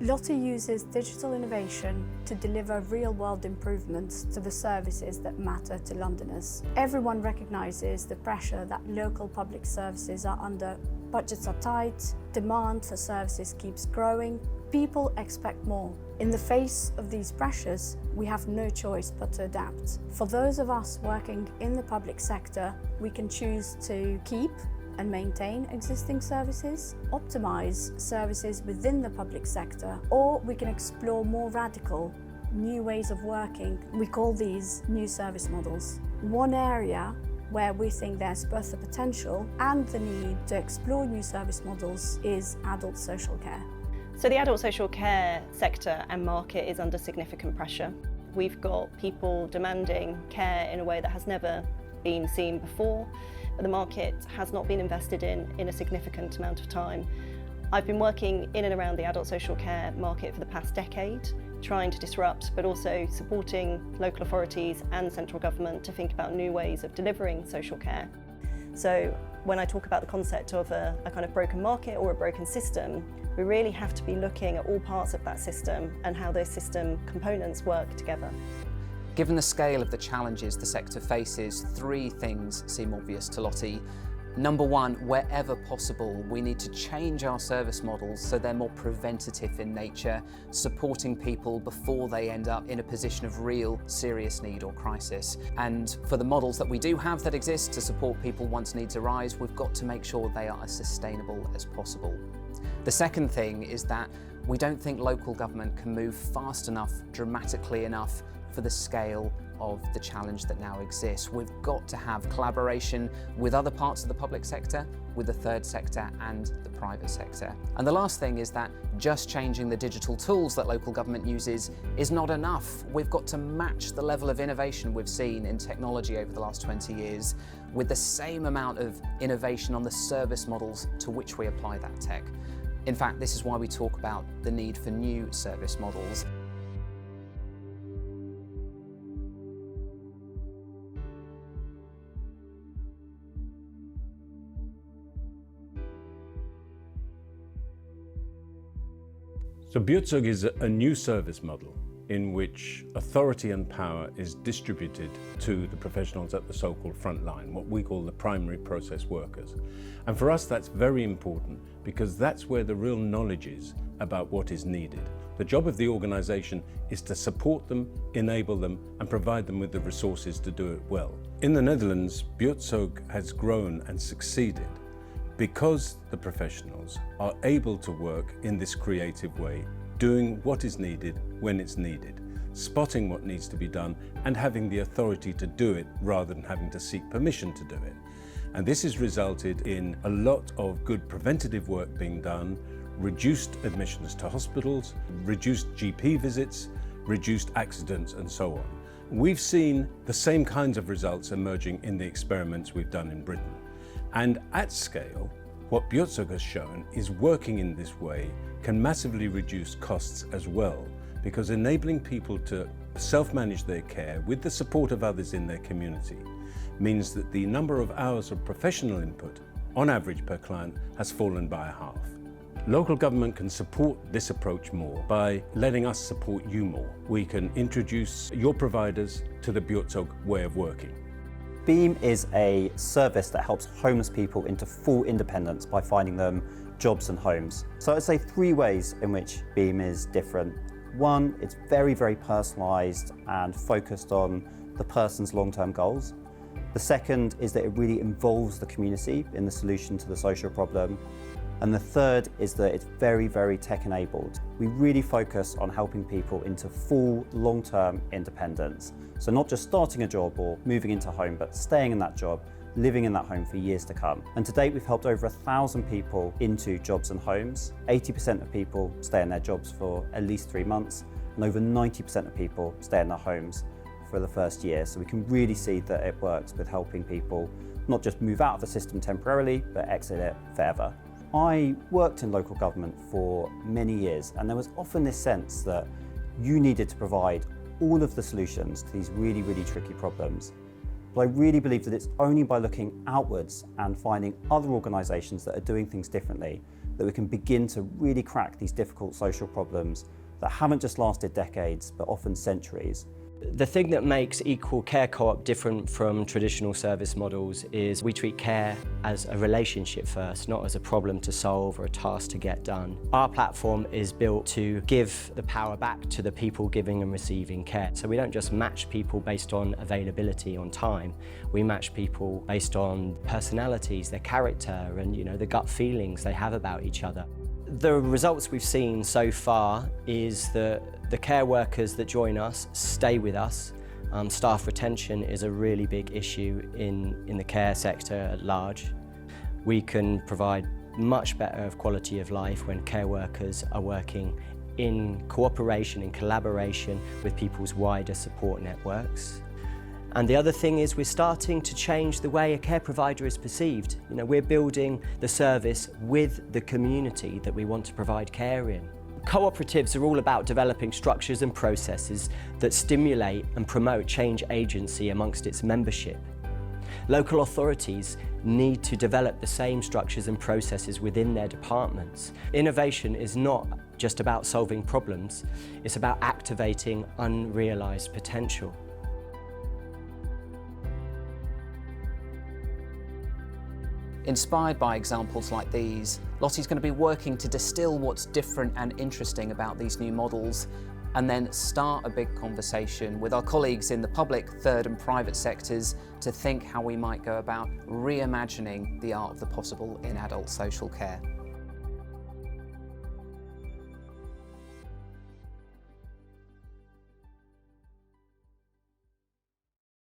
LOTI uses digital innovation to deliver real-world improvements to the services that matter to Londoners. Everyone recognises the pressure that local public services are under. Budgets are tight, demand for services keeps growing, people expect more. In the face of these pressures, we have no choice but to adapt. For those of us working in the public sector, we can choose to keep and maintain existing services, optimise services within the public sector, or we can explore more radical, new ways of working. We call these new service models. One area where we think there's both the potential and the need to explore new service models is adult social care. So the adult social care sector and market is under significant pressure. We've got people demanding care in a way that has never been seen before. The market has not been invested in a significant amount of time. I've been working in and around the adult social care market for the past decade, trying to disrupt, but also supporting local authorities and central government to think about new ways of delivering social care. So when I talk about the concept of a kind of broken market or a broken system, we really have to be looking at all parts of that system and how those system components work together. Given the scale of the challenges the sector faces, three things seem obvious to LOTI. Number one, wherever possible, we need to change our service models so they're more preventative in nature, supporting people before they end up in a position of real serious need or crisis. And for the models that we do have that exist to support people once needs arise, we've got to make sure they are as sustainable as possible. The second thing is that we don't think local government can move fast enough, dramatically enough, for the scale of the challenge that now exists. We've got to have collaboration with other parts of the public sector, with the third sector and the private sector. And the last thing is that just changing the digital tools that local government uses is not enough. We've got to match the level of innovation we've seen in technology over the last 20 years with the same amount of innovation on the service models to which we apply that tech. In fact, this is why we talk about the need for new service models. So Buurtzorg is a new service model in which authority and power is distributed to the professionals at the so-called front line, what we call the primary process workers. And for us that's very important because that's where the real knowledge is about what is needed. The job of the organisation is to support them, enable them and provide them with the resources to do it well. In the Netherlands, Buurtzorg has grown and succeeded because the professionals are able to work in this creative way, doing what is needed when it's needed, spotting what needs to be done and having the authority to do it rather than having to seek permission to do it. And this has resulted in a lot of good preventative work being done, reduced admissions to hospitals, reduced GP visits, reduced accidents and so on. We've seen the same kinds of results emerging in the experiments we've done in Britain. And at scale, what Buurtzorg has shown is working in this way can massively reduce costs as well, because enabling people to self-manage their care with the support of others in their community means that the number of hours of professional input, on average per client, has fallen by half. Local government can support this approach more by letting us support you more. We can introduce your providers to the Buurtzorg way of working. Beam is a service that helps homeless people into full independence by finding them jobs and homes. So I'd say three ways in which Beam is different. One, it's very, very personalised and focused on the person's long-term goals. The second is that it really involves the community in the solution to the social problem. And the third is that it's very, very tech-enabled. We really focus on helping people into full, long-term independence. So not just starting a job or moving into a home, but staying in that job, living in that home for years to come. And to date, we've helped over 1,000 people into jobs and homes. 80% of people stay in their jobs for at least 3 months, and over 90% of people stay in their homes for the first year. So we can really see that it works with helping people not just move out of the system temporarily, but exit it forever. I worked in local government for many years, and there was often this sense that you needed to provide all of the solutions to these really, really tricky problems. But I really believe that it's only by looking outwards and finding other organisations that are doing things differently that we can begin to really crack these difficult social problems that haven't just lasted decades, but often centuries. The thing that makes Equal Care Co-op different from traditional service models is we treat care as a relationship first, not as a problem to solve or a task to get done. Our platform is built to give the power back to the people giving and receiving care. So we don't just match people based on availability, on time. We match people based on personalities, their character, and the gut feelings they have about each other. The results we've seen so far is that the care workers that join us stay with us. Staff retention is a really big issue in the care sector at large. We can provide much better quality of life when care workers are working in cooperation, in collaboration with people's wider support networks. And the other thing is we're starting to change the way a care provider is perceived. We're building the service with the community that we want to provide care in. Cooperatives are all about developing structures and processes that stimulate and promote change agency amongst its membership. Local authorities need to develop the same structures and processes within their departments. Innovation is not just about solving problems, it's about activating unrealised potential. Inspired by examples like these, LOTI's going to be working to distill what's different and interesting about these new models, and then start a big conversation with our colleagues in the public, third and private sectors to think how we might go about reimagining the art of the possible in adult social care.